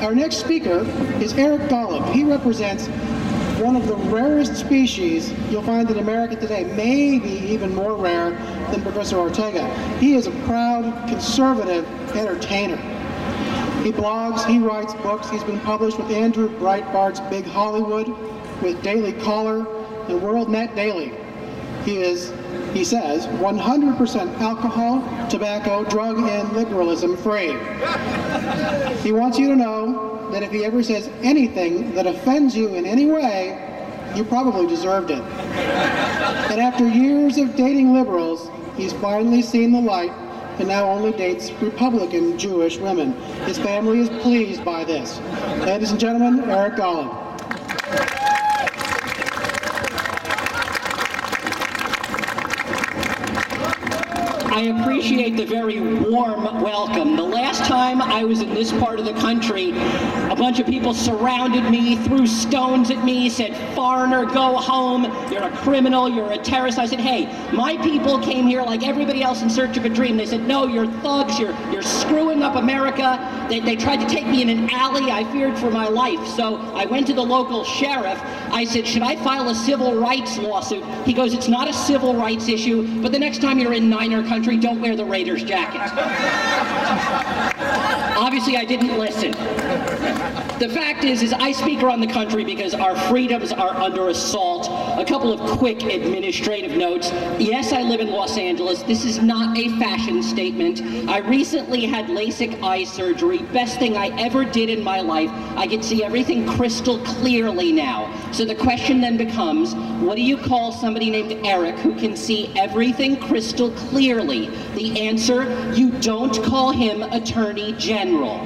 Our next speaker is Eric Golub. He represents one of the rarest species you'll find in America today, maybe even more rare than Professor Ortega. He is a proud conservative entertainer. He blogs, he writes books. He's been published with Andrew Breitbart's Big Hollywood, with Daily Caller, and World Net Daily. He says, 100% alcohol, tobacco, drug, and liberalism free. He wants you to know that if he ever says anything that offends you in any way, you probably deserved it. And after years of dating liberals, he's finally seen the light and now only dates Republican Jewish women. His family is pleased by this. Ladies and gentlemen, Eric Golub. I appreciate the very warm welcome. The last time I was in this part of the country, a bunch of people surrounded me, threw stones at me, said, "Foreigner, go home, you're a criminal, you're a terrorist." I said, "Hey, my people came here like everybody else in search of a dream." They said, "No, you're thugs, you're screwing up America." They tried to take me in an alley. I feared for my life. So I went to the local sheriff. I said, "Should I file a civil rights lawsuit?" He goes, "It's not a civil rights issue, but the next time you're in Niner country, don't wear the Raiders jacket." Obviously, I didn't listen. The fact is I speak around the country because our freedoms are under assault. A couple of quick administrative notes. Yes, I live in Los Angeles. This is not a fashion statement. I recently had LASIK eye surgery. Best thing I ever did in my life. I can see everything crystal clearly now. So the question then becomes, what do you call somebody named Eric who can see everything crystal clearly? The answer, you don't call him Attorney General.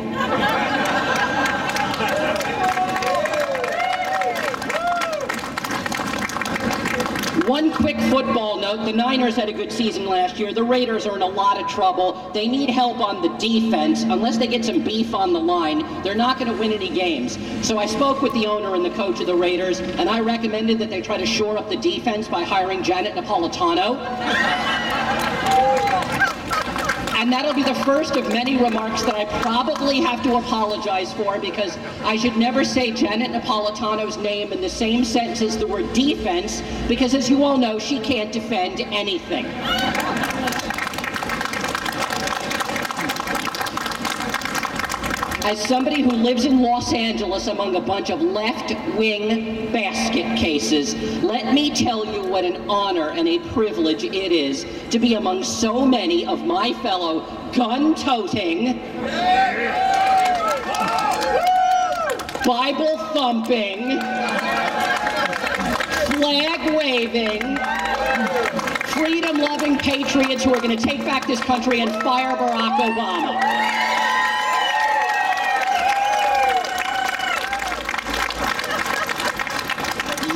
One quick football note, the Niners had a good season last year. The Raiders are in a lot of trouble. They need help on the defense. Unless they get some beef on the line, they're not going to win any games. So I spoke with the owner and the coach of the Raiders, and I recommended that they try to shore up the defense by hiring Janet Napolitano. And that'll be the first of many remarks that I probably have to apologize for, because I should never say Janet Napolitano's name in the same sentence as the word defense, because as you all know, she can't defend anything. As somebody who lives in Los Angeles among a bunch of left-wing basket cases, let me tell you what an honor and a privilege it is to be among so many of my fellow gun-toting, Bible-thumping, flag-waving, freedom-loving patriots who are going to take back this country and fire Barack Obama.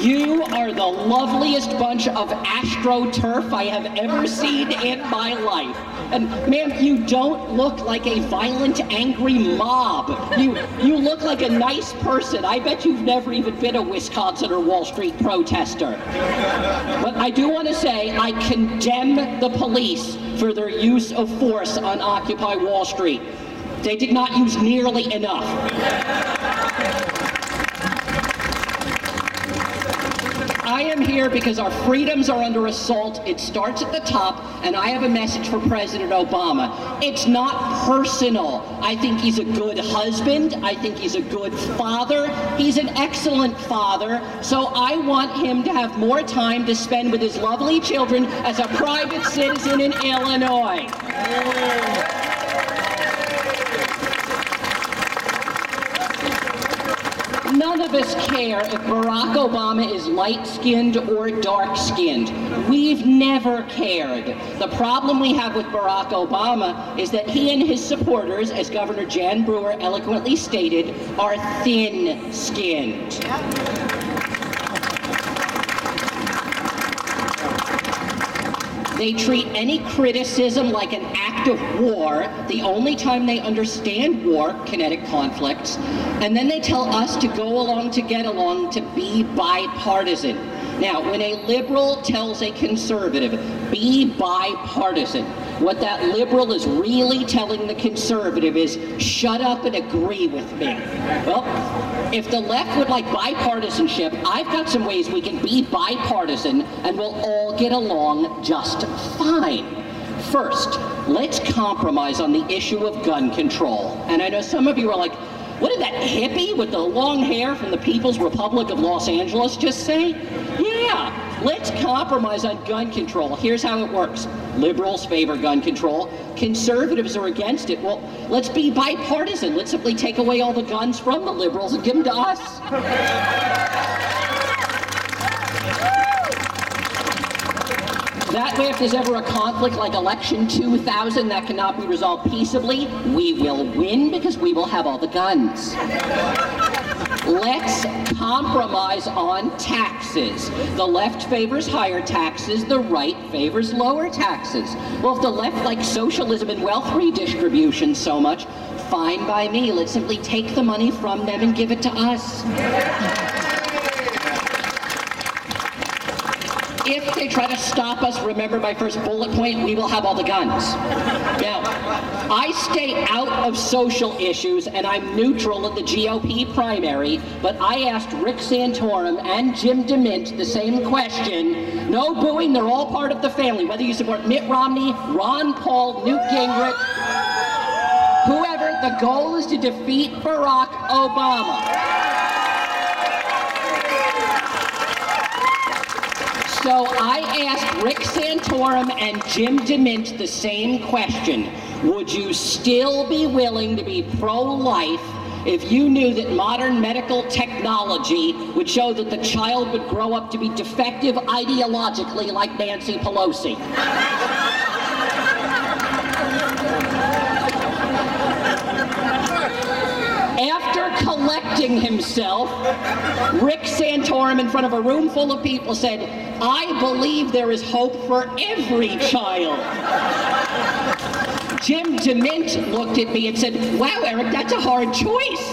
You are the loveliest bunch of astroturf I have ever seen in my life. And ma'am, you don't look like a violent, angry mob. You look like a nice person. I bet you've never even been a Wisconsin or Wall Street protester. But I do want to say I condemn the police for their use of force on Occupy Wall Street. They did not use nearly enough. I am here because our freedoms are under assault. It starts at the top, and I have a message for President Obama. It's not personal. I think he's a good husband. I think he's a good father. He's an excellent father. So I want him to have more time to spend with his lovely children as a private citizen in Illinois. None of us care if Barack Obama is light-skinned or dark-skinned. We've never cared. The problem we have with Barack Obama is that he and his supporters, as Governor Jan Brewer eloquently stated, are thin-skinned. They treat any criticism like an act of war, the only time they understand war, kinetic conflicts, and then they tell us to go along to get along, to be bipartisan. Now, when a liberal tells a conservative, be bipartisan, what that liberal is really telling the conservative is, shut up and agree with me. Well, if the left would like bipartisanship, I've got some ways we can be bipartisan and we'll all get along just fine. First, let's compromise on the issue of gun control. And I know some of you are like, what did that hippie with the long hair from the People's Republic of Los Angeles just say? Yeah, let's compromise on gun control. Here's how it works. Liberals favor gun control. Conservatives are against it. Well, let's be bipartisan. Let's simply take away all the guns from the liberals and give them to us. That way, if there's ever a conflict like Election 2000 that cannot be resolved peaceably, we will win because we will have all the guns. Let's compromise on taxes. The left favors higher taxes, the right favors lower taxes. Well, if the left likes socialism and wealth redistribution so much, fine by me. Let's simply take the money from them and give it to us. If they try to stop us, remember my first bullet point, we will have all the guns. Now, I stay out of social issues and I'm neutral in the GOP primary, but I asked Rick Santorum and Jim DeMint the same question. No booing, they're all part of the family, whether you support Mitt Romney, Ron Paul, Newt Gingrich, whoever, the goal is to defeat Barack Obama. So I asked Rick Santorum and Jim DeMint the same question. Would you still be willing to be pro-life if you knew that modern medical technology would show that the child would grow up to be defective ideologically like Nancy Pelosi? After collecting himself, Rick Santorum, in front of a room full of people, said, I believe there is hope for every child. Jim DeMint looked at me and said, wow, Eric, that's a hard choice.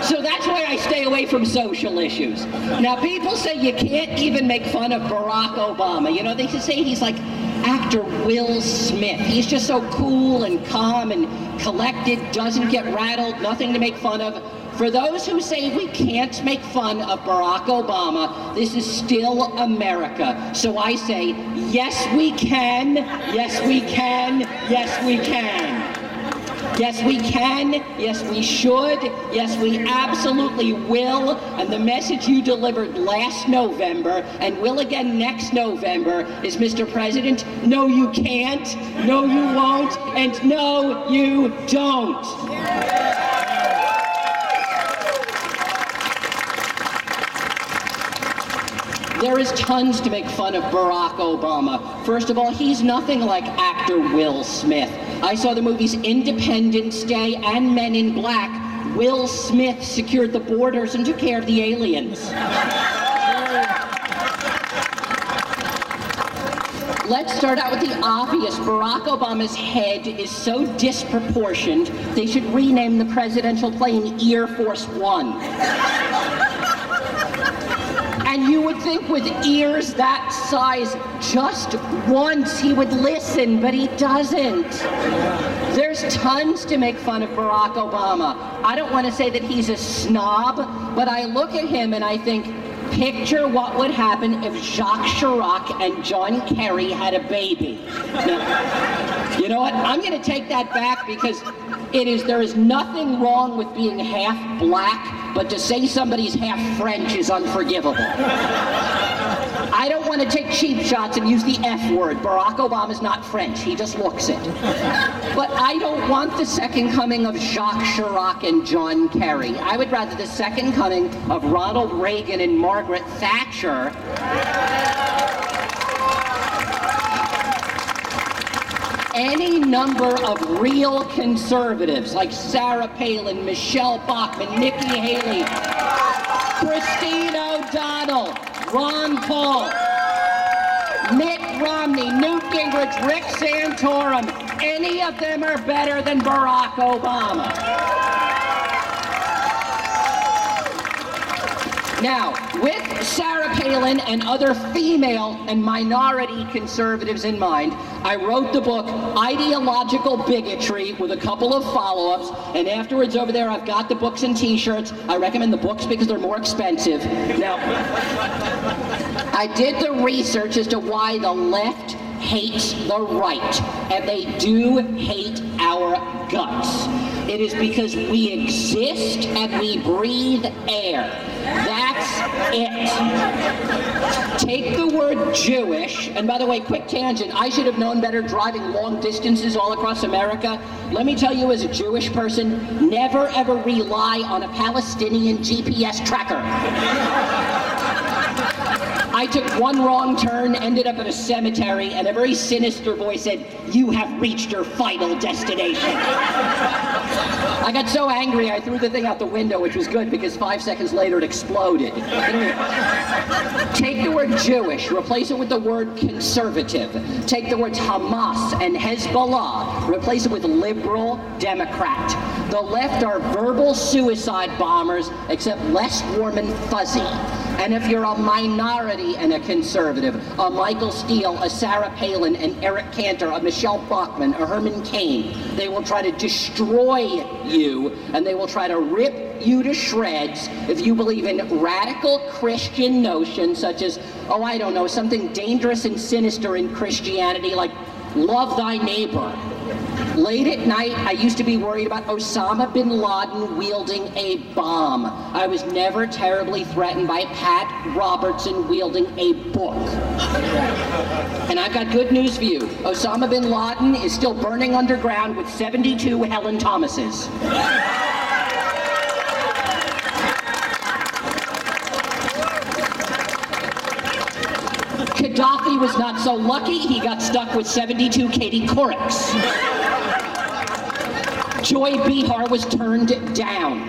So that's why I stay away from social issues. Now, people say you can't even make fun of Barack Obama. You know, they say he's like actor Will Smith. He's just so cool and calm and collected, doesn't get rattled, nothing to make fun of. For those who say we can't make fun of Barack Obama, this is still America. So I say, yes we can, yes we can, yes we can. Yes, we can. Yes, we should. Yes, we absolutely will. And the message you delivered last November and will again next November is, Mr. President, no, you can't, no, you won't, and no, you don't. There is tons to make fun of Barack Obama. First of all, he's nothing like actor Will Smith. I saw the movies Independence Day and Men in Black. Will Smith secured the borders and took care of the aliens. Let's start out with the obvious. Barack Obama's head is so disproportioned, they should rename the presidential plane Air Force One. And you would think with ears that size, just once he would listen, but he doesn't. There's tons to make fun of Barack Obama. I don't want to say that he's a snob, but I look at him and I think, picture what would happen if Jacques Chirac and John Kerry had a baby. Now, you know what? I'm going to take that back because there is nothing wrong with being half black, but to say somebody's half French is unforgivable. I don't want to take cheap shots and use the F word. Barack Obama's not French. He just looks it. But I don't want the second coming of Jacques Chirac and John Kerry. I would rather the second coming of Ronald Reagan and Margaret Thatcher. Any number of real conservatives like Sarah Palin, Michelle Bachmann, Nikki Haley, Christine O'Donnell, Ron Paul, Mitt Romney, Newt Gingrich, Rick Santorum, any of them are better than Barack Obama. Now, with Sarah Palin and other female and minority conservatives in mind, I wrote the book Ideological Bigotry with a couple of follow-ups, and afterwards over there I've got the books and t-shirts. I recommend the books because they're more expensive. Now, I did the research as to why the left hates the right, and they do hate our guts. It is because we exist and we breathe air. That's it. Take the word Jewish, and by the way, quick tangent, I should have known better driving long distances all across America. Let me tell you, as a Jewish person, never ever rely on a Palestinian GPS tracker. I took one wrong turn, ended up at a cemetery, and a very sinister voice said, "You have reached your final destination." I got so angry I threw the thing out the window, which was good because 5 seconds later it exploded. Anyway, take the word Jewish, replace it with the word conservative. Take the words Hamas and Hezbollah, replace it with liberal Democrat. The left are verbal suicide bombers, except less warm and fuzzy. And if you're a minority and a conservative, a Michael Steele, a Sarah Palin, an Eric Cantor, a Michelle Bachmann, a Herman Cain, they will try to destroy you, and they will try to rip you to shreds if you believe in radical Christian notions such as, oh, I don't know, something dangerous and sinister in Christianity like love thy neighbor. Late at night, I used to be worried about Osama bin Laden wielding a bomb. I was never terribly threatened by Pat Robertson wielding a book. And I've got good news for you. Osama bin Laden is still burning underground with 72 Helen Thomases. Gaddafi was not so lucky. He got stuck with 72 Katie Courics. Joy Behar was turned down.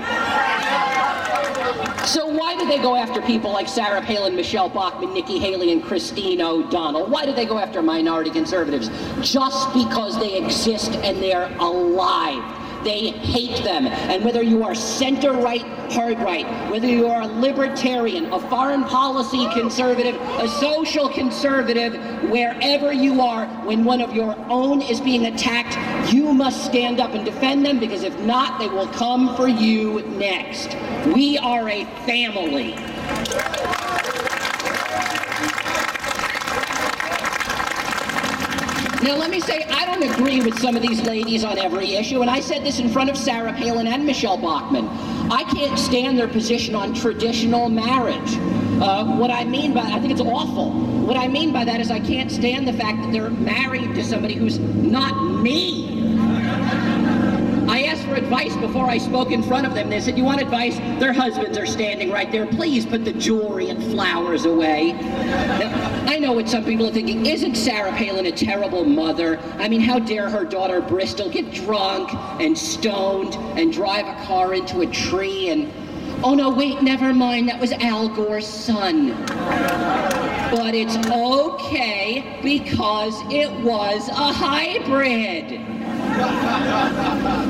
So why do they go after people like Sarah Palin, Michelle Bachmann, Nikki Haley, and Christine O'Donnell? Why do they go after minority conservatives? Just because they exist and they're alive. They hate them. And whether you are center-right, hard-right, whether you are a libertarian, a foreign policy conservative, a social conservative, wherever you are, when one of your own is being attacked, you must stand up and defend them, because if not, they will come for you next. We are a family. Now, let me say, I don't agree with some of these ladies on every issue, and I said this in front of Sarah Palin and Michelle Bachmann. I can't stand their position on traditional marriage. What I mean by, I think it's awful. What I mean by that is I can't stand the fact that they're married to somebody who's not me. I asked for advice before I spoke in front of them. They said, "You want advice?" Their husbands are standing right there. Please put the jewelry and flowers away. Now, I know what some people are thinking. Isn't Sarah Palin a terrible mother? I mean, how dare her daughter Bristol get drunk and stoned and drive a car into a tree and... Oh no, wait, never mind. That was Al Gore's son. But it's okay because it was a hybrid.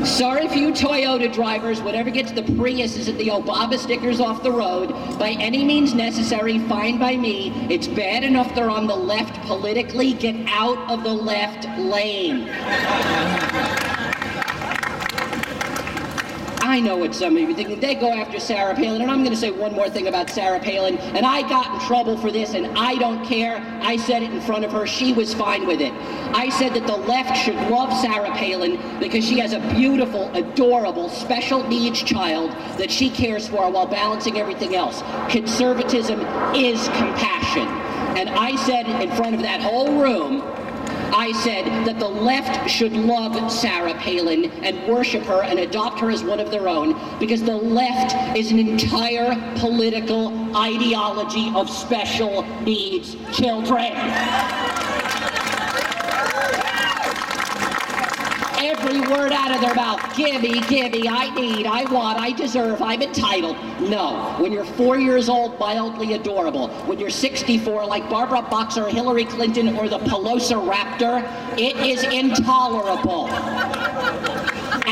Sorry for you Toyota drivers, whatever gets the Priuses and the Obama stickers off the road, by any means necessary, fine by me. It's bad enough they're on the left politically. Get out of the left lane. I know what some of you are thinking. They go after Sarah Palin, and I'm going to say one more thing about Sarah Palin, and I got in trouble for this, and I don't care. I said it in front of her. She was fine with it. I said that the left should love Sarah Palin because she has a beautiful, adorable, special needs child that she cares for while balancing everything else. Conservatism is compassion. And I said in front of that whole room, I said that the left should love Sarah Palin and worship her and adopt her as one of their own, because the left is an entire political ideology of special needs children. Every word out of their mouth, gimme, gimme, I need, I want, I deserve, I'm entitled. No. When you're 4 years old, mildly adorable. When you're 64, like Barbara Boxer, Hillary Clinton, or the Pelosiraptor, it is intolerable.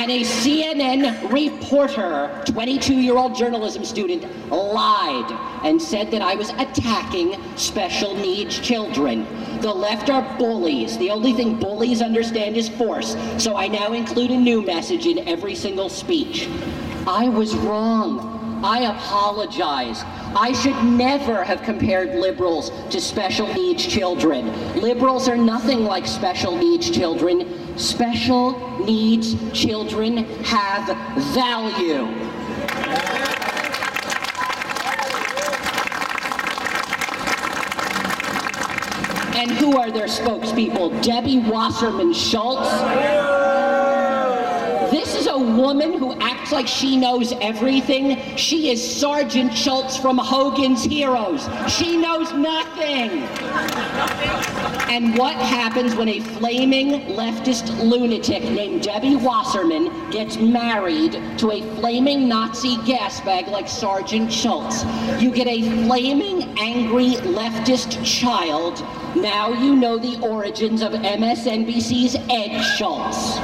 And a CNN reporter, 22-year-old journalism student, lied and said that I was attacking special needs children. The left are bullies. The only thing bullies understand is force. So I now include a new message in every single speech. I was wrong. I apologize. I should never have compared liberals to special needs children. Liberals are nothing like special needs children. Special needs children have value. And who are their spokespeople? Debbie Wasserman Schultz? This is a woman who acts like she knows everything. She is Sergeant Schultz from Hogan's Heroes. She knows nothing. And what happens when a flaming leftist lunatic named Debbie Wasserman gets married to a flaming Nazi gas bag like Sergeant Schultz? You get a flaming, angry leftist child. Now you know the origins of MSNBC's Ed Schultz.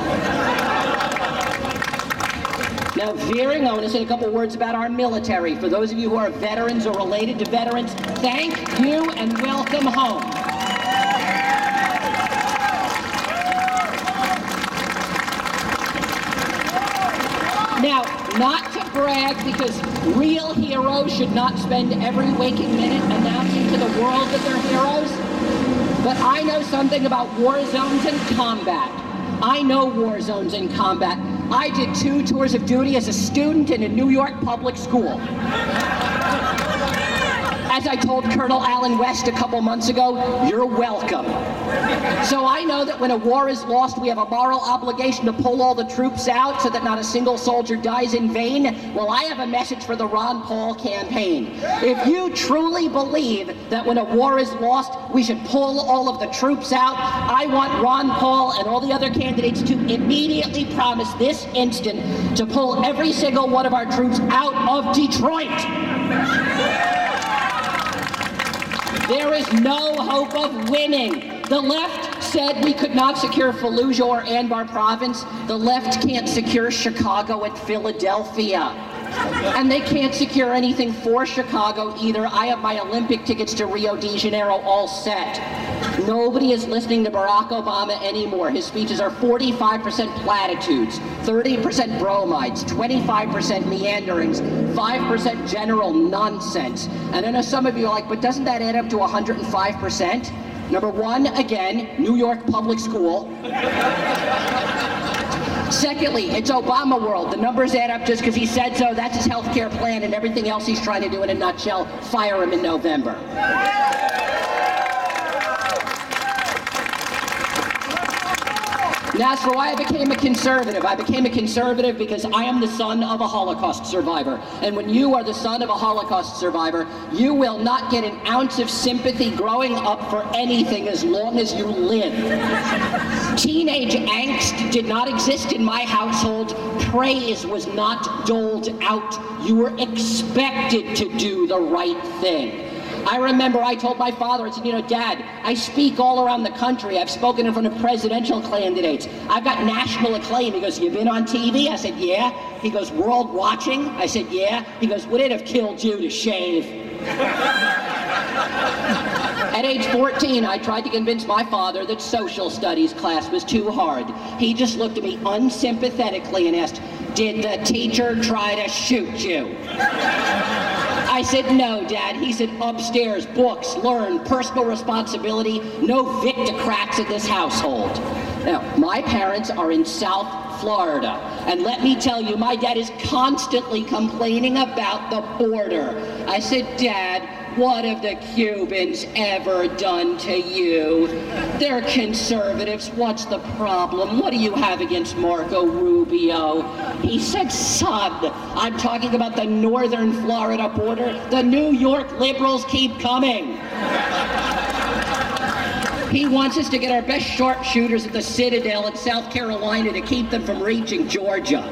Now, veering, I want to say a couple words about our military. For those of you who are veterans or related to veterans, thank you and welcome home. Now, not to brag, because real heroes should not spend every waking minute announcing to the world that they're heroes, but I know something about war zones and combat. I know war zones and combat. I did 2 tours of duty as a student in a New York public school. As I told Colonel Allen West a couple months ago, you're welcome. So I know that when a war is lost, we have a moral obligation to pull all the troops out so that not a single soldier dies in vain. Well, I have a message for the Ron Paul campaign. If you truly believe that when a war is lost, we should pull all of the troops out, I want Ron Paul and all the other candidates to immediately promise this instant to pull every single one of our troops out of Detroit. There is no hope of winning. The left said we could not secure Fallujah or Anbar province. The left can't secure Chicago and Philadelphia. And they can't secure anything for Chicago either. I have my Olympic tickets to Rio de Janeiro all set. Nobody is listening to Barack Obama anymore. His speeches are 45% platitudes, 30% bromides, 25% meanderings, 5% general nonsense. And I know some of you are like, but doesn't that add up to 105%? Number one, again, New York public school. Secondly, it's Obama world. The numbers add up just because he said so. That's his health care plan, and everything else he's trying to do in a nutshell. Fire him in November. Now, as for why I became a conservative because I am the son of a Holocaust survivor. And when you are the son of a Holocaust survivor, you will not get an ounce of sympathy growing up for anything as long as you live. Teenage angst did not exist in my household. Praise was not doled out. You were expected to do the right thing. I remember I told my father, I said, Dad, I speak all around the country. I've spoken in front of presidential candidates. I've got national acclaim. He goes, you been on TV? I said, yeah. He goes, world watching? I said, yeah. He goes, would it have killed you to shave? At age 14, I tried to convince my father that social studies class was too hard. He just looked at me unsympathetically and asked, did the teacher try to shoot you? I said, no, Dad. He said, upstairs, books, learn, personal responsibility, no victocrats in this household. Now, my parents are in South Florida, and let me tell you, my dad is constantly complaining about the border. I said, Dad, what have the Cubans ever done to you? They're conservatives. What's the problem? What do you have against Marco Rubio? He said, son, I'm talking about the northern Florida border. The New York liberals keep coming. He wants us to get our best sharpshooters at the Citadel in South Carolina to keep them from reaching Georgia.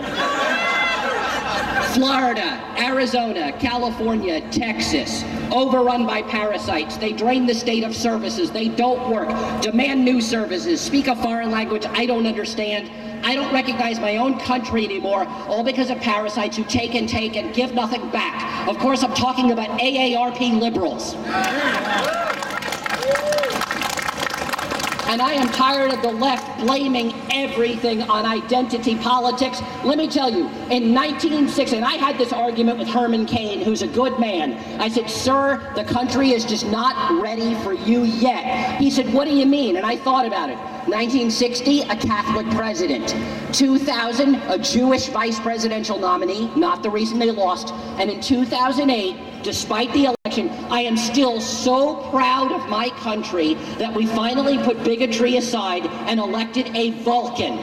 Florida, Arizona, California, Texas, overrun by parasites. They drain the state of services. They don't work. Demand new services. Speak a foreign language I don't understand. I don't recognize my own country anymore, all because of parasites who take and give nothing back. Of course, I'm talking about AARP liberals. And I am tired of the left blaming everything on identity politics. Let me tell you, in 1960, and I had this argument with Herman Cain, who's a good man. I said, sir, the country is just not ready for you yet. He said, what do you mean? And I thought about it. 1960, a Catholic president. 2000, a Jewish vice presidential nominee, not the reason they lost. And in 2008, despite the election, I am still so proud of my country that we finally put bigotry aside and elected a Vulcan.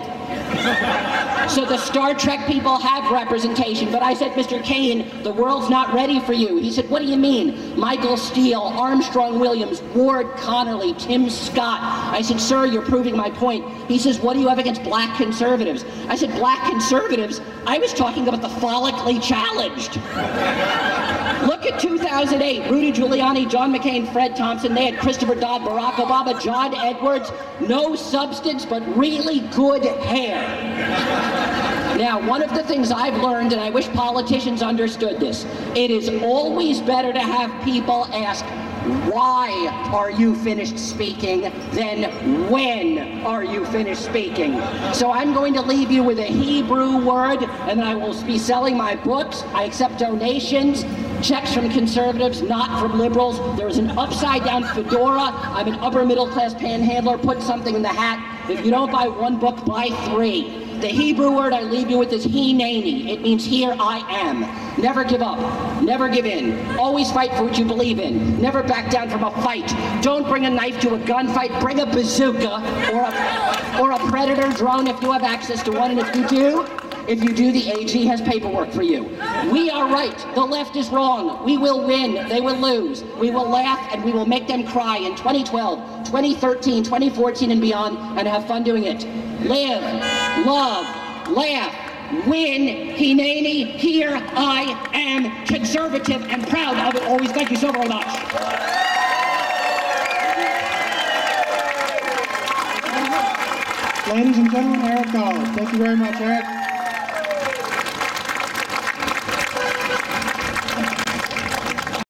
So the Star Trek people have representation, but I said, Mr. Cain, the world's not ready for you. He said, what do you mean? Michael Steele, Armstrong Williams, Ward Connerly, Tim Scott. I said, sir, you're proving my point. He says, what do you have against black conservatives? I said, black conservatives? I was talking about the follically challenged. Look at 2008, Rudy Giuliani, John McCain, Fred Thompson, they had Christopher Dodd, Barack Obama, John Edwards, no substance but really good hair. Now, one of the things I've learned, and I wish politicians understood this, it is always better to have people ask, why are you finished speaking, than when are you finished speaking. So I'm going to leave you with a Hebrew word, and I will be selling my books. I accept donations, checks from conservatives, not from liberals. There is an upside-down fedora. I'm an upper-middle-class panhandler. Put something in the hat. If you don't buy one book, buy 3. The Hebrew word I leave you with is hineni. It means here I am. Never give up. Never give in. Always fight for what you believe in. Never back down from a fight. Don't bring a knife to a gunfight. Bring a bazooka or a Predator drone if you have access to one. And if you do, the AG has paperwork for you. We are right. The left is wrong. We will win. They will lose. We will laugh and we will make them cry in 2012, 2013, 2014 and beyond, and have fun doing it. Live, love, laugh, win, hineni, here I am, conservative and proud of it always. Thank you so very much. Ladies and gentlemen, Eric Golub. Thank you very much, Eric.